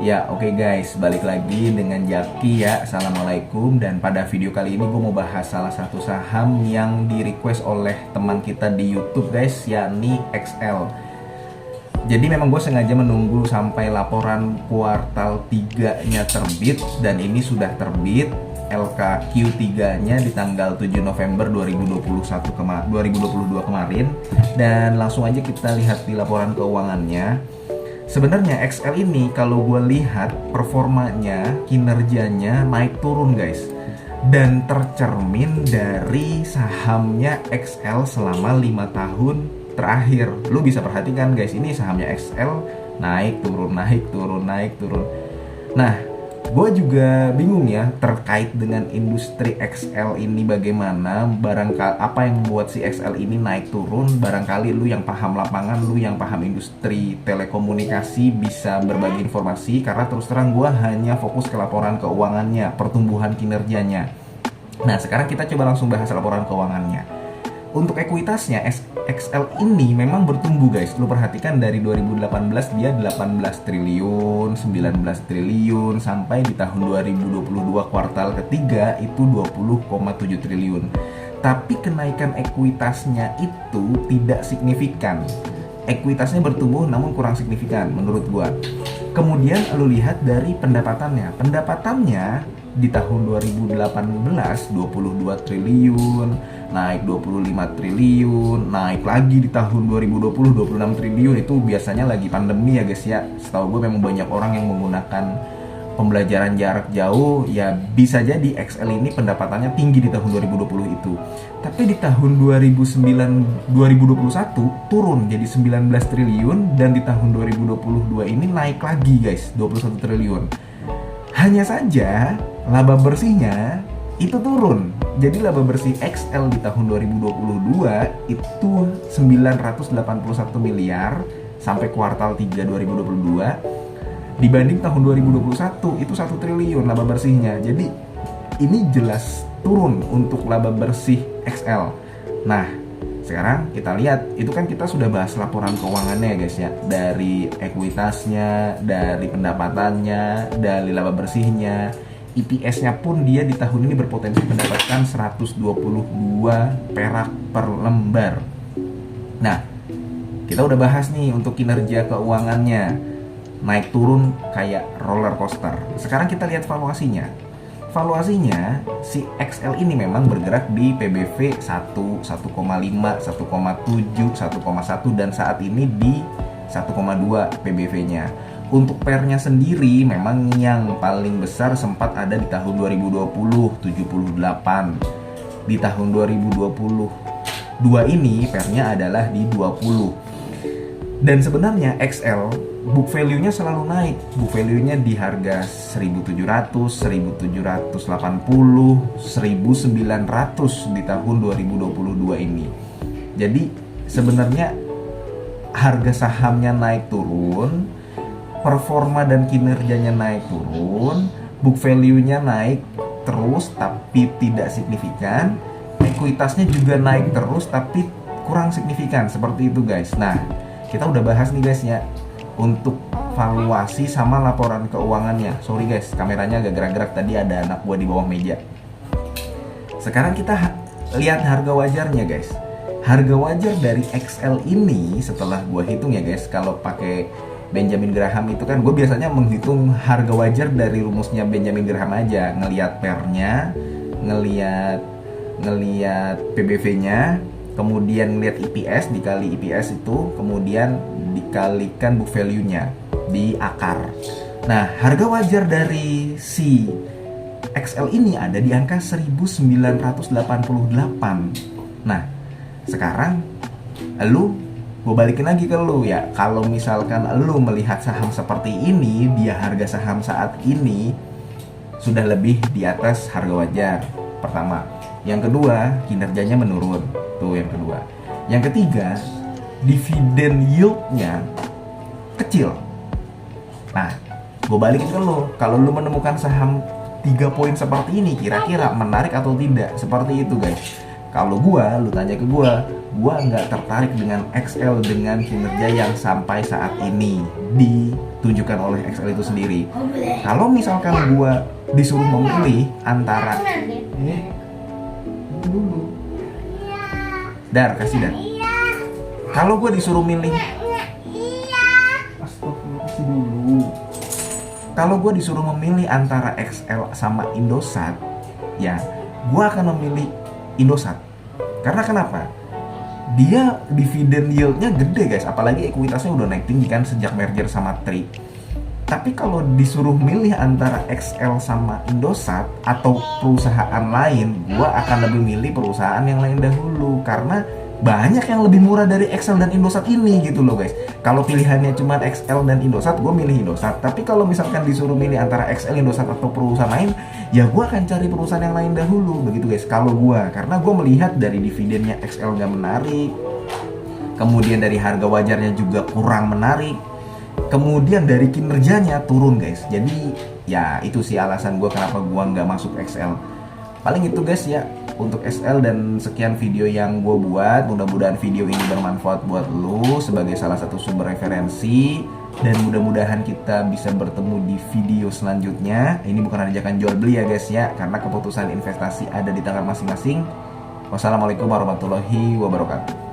Ya oke guys, balik lagi dengan Jaki ya. Assalamualaikum. Dan pada video kali ini gue mau bahas salah satu saham yang di request oleh teman kita di YouTube guys, yakni XL. Jadi memang gue sengaja menunggu sampai laporan kuartal 3-nya terbit. Dan ini sudah terbit LKQ3-nya di tanggal 7 November 2022 kemarin. Dan langsung aja kita lihat di laporan keuangannya. Sebenarnya XL ini kalau gue lihat performanya, kinerjanya naik turun guys. Dan tercermin dari sahamnya XL selama 5 tahun terakhir. Lu bisa perhatikan guys, ini sahamnya XL naik turun, naik turun, naik turun. Nah, gue juga bingung ya terkait dengan industri XL ini bagaimana, barangkali apa yang membuat si XL ini naik turun. Barangkali lu yang paham lapangan, lu yang paham industri telekomunikasi bisa berbagi informasi, karena terus terang gue hanya fokus ke laporan keuangannya, pertumbuhan kinerjanya. Nah sekarang kita coba langsung bahas laporan keuangannya. Untuk ekuitasnya XL ini memang bertumbuh guys. Lu perhatikan dari 2018 dia 18 triliun, 19 triliun, sampai di tahun 2022 kuartal ketiga itu 20,7 triliun. Tapi kenaikan ekuitasnya itu tidak signifikan. Ekuitasnya bertumbuh namun kurang signifikan menurut gua. Kemudian lu lihat dari pendapatannya. Pendapatannya di tahun 2018 22 triliun, naik 25 triliun, naik lagi di tahun 2020 26 triliun. Itu biasanya lagi pandemi ya guys ya. Setahu gue memang banyak orang yang menggunakan pembelajaran jarak jauh, ya bisa jadi XL ini pendapatannya tinggi di tahun 2020 itu. Tapi di tahun 2021 turun jadi 19 triliun, dan di tahun 2022 ini naik lagi guys, 21 triliun. Hanya saja laba bersihnya itu turun. Jadi laba bersih XL di tahun 2022 itu 981 miliar sampai kuartal 3 2022, dibanding tahun 2021 itu 1 triliun laba bersihnya. Jadi ini jelas turun untuk laba bersih XL. Nah sekarang kita lihat, itu kan kita sudah bahas laporan keuangannya ya guys ya, dari ekuitasnya, dari pendapatannya, dari laba bersihnya. EPS-nya pun dia di tahun ini berpotensi mendapatkan 122 perak per lembar. Nah, kita udah bahas nih untuk kinerja keuangannya, naik turun kayak roller coaster. Sekarang kita lihat valuasinya. Valuasinya si XL ini memang bergerak di PBV 1, 1,5, 1,7, 1,1, dan saat ini di 1,2 PBV-nya. Untuk pernya sendiri memang yang paling besar sempat ada di tahun 2020 78. Di tahun 2022 ini pernya adalah di 20. Dan sebenarnya XL book value-nya selalu naik. Book value-nya di harga 1.700, 1.780, 1.900 di tahun 2022 ini. Jadi sebenarnya harga sahamnya naik turun, performa dan kinerjanya naik turun, book value-nya naik terus tapi tidak signifikan, ekuitasnya juga naik terus tapi kurang signifikan, seperti itu guys. Nah, kita udah bahas nih guys ya untuk valuasi sama laporan keuangannya. Sorry guys, kameranya agak gerak-gerak, tadi ada anak gua di bawah meja. Sekarang kita lihat harga wajarnya guys. Harga wajar dari XL ini setelah gua hitung ya guys, kalau pakai Benjamin Graham itu kan gue biasanya menghitung harga wajar dari rumusnya Benjamin Graham aja, ngelihat pernya, ngelihat PBV-nya, kemudian ngelihat EPS dikali EPS itu, kemudian dikalikan book value-nya di akar. Nah, harga wajar dari si XL ini ada di angka 1988. Nah, sekarang gue balikin lagi ke lu ya. Kalau misalkan lu melihat saham seperti ini, dia harga saham saat ini sudah lebih di atas harga wajar. Pertama. Yang kedua, kinerjanya menurun. Tuh yang kedua. Yang ketiga, dividen yield-nya kecil. Nah, gue balikin ke lu. Kalau lu menemukan saham 3 poin seperti ini, kira-kira menarik atau tidak? Seperti itu guys. Kalau lu tanya ke gua nggak tertarik dengan XL dengan kinerja yang sampai saat ini ditunjukkan oleh XL itu sendiri. Kalau misalkan gua disuruh memilih antara dulu, Dar, kasih Dar. Kalau gua disuruh milih, astagfirullah, kasih dulu. Kalau gue disuruh memilih antara XL sama Indosat, ya gue akan memilih Indosat. Karena kenapa? Dia dividen yieldnya gede guys, apalagi ekuitasnya udah naik tinggi kan sejak merger sama Tri. Tapi kalau disuruh milih antara XL sama Indosat atau perusahaan lain, gue akan lebih milih perusahaan yang lain dahulu. Karena banyak yang lebih murah dari XL dan Indosat ini gitu loh guys. Kalau pilihannya cuma XL dan Indosat, gue milih Indosat. Tapi kalau misalkan disuruh milih antara XL, Indosat atau perusahaan lain, ya gue akan cari perusahaan yang lain dahulu begitu guys. Kalau gue, karena gue melihat dari dividennya XL gak menarik, kemudian dari harga wajarnya juga kurang menarik, kemudian dari kinerjanya turun guys. Jadi ya itu sih alasan gue kenapa gue nggak masuk XL. Paling itu guys ya untuk XL, dan sekian video yang gue buat. Mudah-mudahan video ini bermanfaat buat lu sebagai salah satu sumber referensi, dan mudah-mudahan kita bisa bertemu di video selanjutnya. Ini bukan ajakan jual beli ya guys ya, karena keputusan investasi ada di tangan masing-masing. Wassalamualaikum warahmatullahi wabarakatuh.